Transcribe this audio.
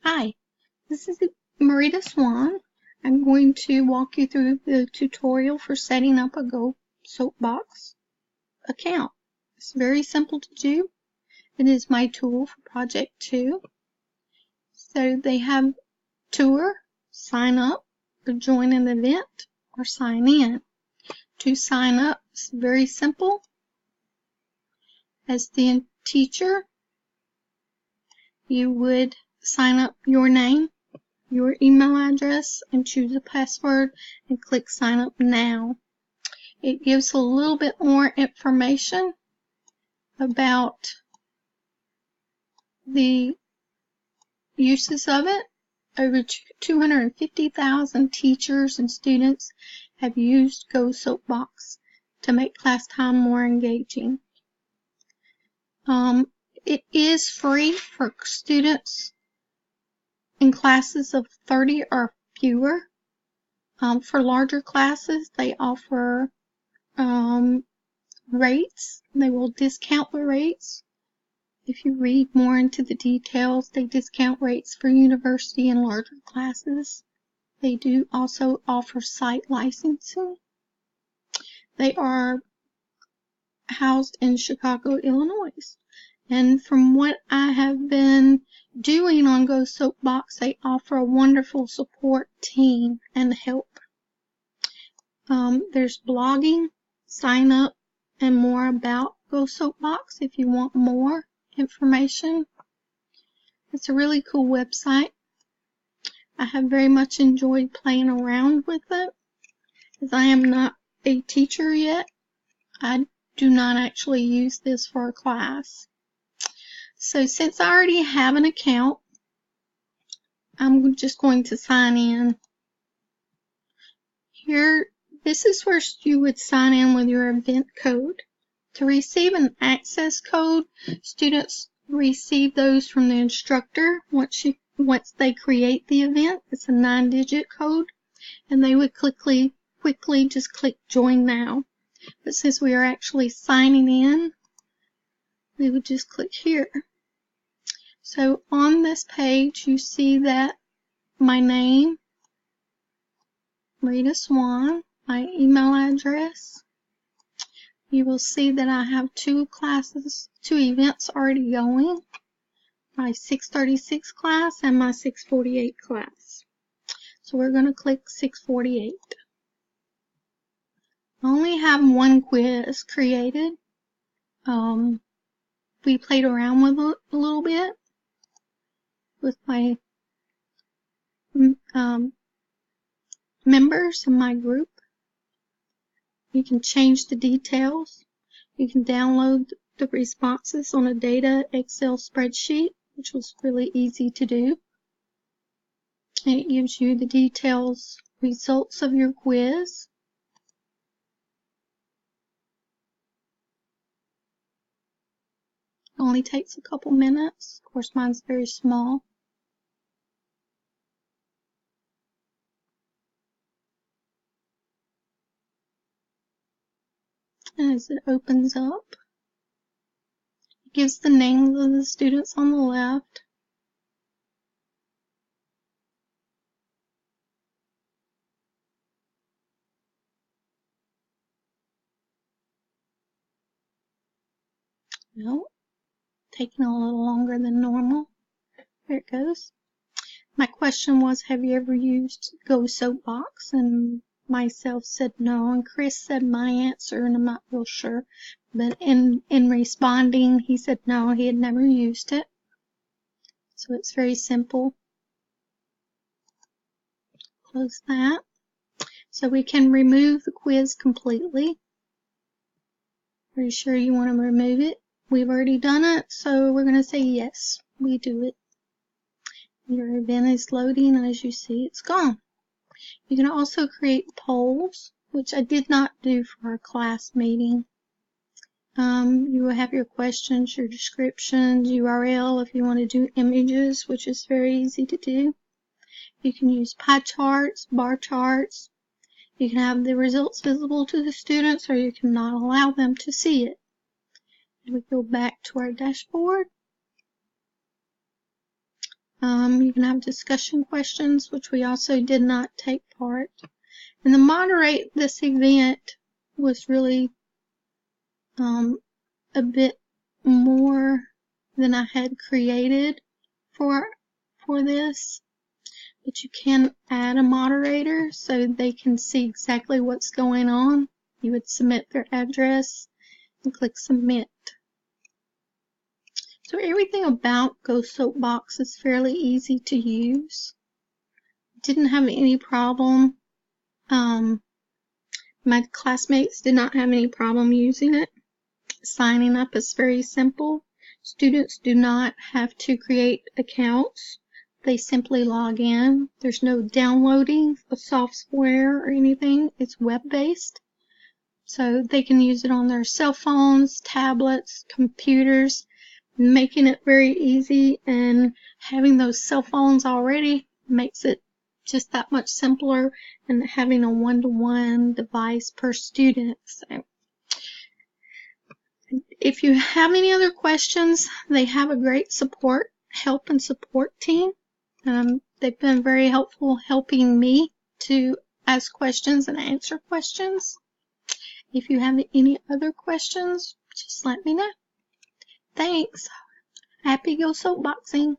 Hi, this is Marita Swan. I'm going to walk you through the tutorial for setting up a Go Soapbox account. It's very simple to do. It is my tool for Project 2. So they have tour, sign up, or join an event, or sign in. To sign up, it's very simple. As the teacher, you would sign up your name, your email address, and choose a password and click sign up now. It gives a little bit more information about the uses of it. Over 250,000 teachers and students have used Go Soapbox to make class time more engaging. It is free for students in classes of 30 or fewer. For larger classes, they offer rates. They will discount the rates. If you read more into the details, they discount rates for university and larger classes. They do also offer site licensing. They are housed in Chicago, Illinois. And from what I have been doing on Go Soapbox, they offer a wonderful support team and help. There's blogging, sign up, and more about Go Soapbox if you want more information. It's a really cool website. I have very much enjoyed playing around with it. As I am not a teacher yet, I do not actually use this for a class. So since I already have an account, I'm just going to sign in. Here, this is where you would sign in with your event code. To receive an access code, students receive those from the instructor once they create the event. It's a 9-digit code, and they would quickly just click join now. But since we are actually signing in, we would just click here. So on this page, you see that my name, Marita Swan, my email address. You will see that I have two events already going, my 636 class and my 648 class. So we're going to click 648. I only have one quiz created. We played around with it a little bit with my members in my group. You can change the details. You can download the responses on a data Excel spreadsheet, which was really easy to do. And it gives you the details, results of your quiz. It only takes a couple minutes. Of course, mine's very small. And as it opens up, it gives the names of the students on the left. Well, taking a little longer than normal. There it goes. My question was, have you ever used Go Soapbox? And myself said no, and Chris said my answer, and I'm not real sure. But in responding, he said no, he had never used it. So it's very simple. Close that. So we can remove the quiz completely. Are you sure you want to remove it? We've already done it, so we're going to say yes, we do it. Your event is loading, and as you see, it's gone. You can also create polls, which I did not do for our class meeting. You will have your questions, your descriptions, URL if you want to do images, which is very easy to do. You can use pie charts, bar charts. You can have the results visible to the students, or you can not allow them to see it. And we go back to our dashboard. You can have discussion questions, which we also did not take part. And to moderate this event was really a bit more than I had created for this. But you can add a moderator so they can see exactly what's going on. You would submit their address and click submit. So everything about Go Soapbox is fairly easy to use. Didn't have any problem. My classmates did not have any problem using it. Signing up is very simple. Students do not have to create accounts. They simply log in. There's no downloading of software or anything. It's web-based. So they can use it on their cell phones, tablets, computers, making it very easy, and having those cell phones already makes it just that much simpler, and having a one-to-one device per student. So if you have any other questions, they have a great help and support team. They've been very helpful helping me to ask questions and answer questions. If you have any other questions, just let me know. Thanks. Happy Go Soapboxing.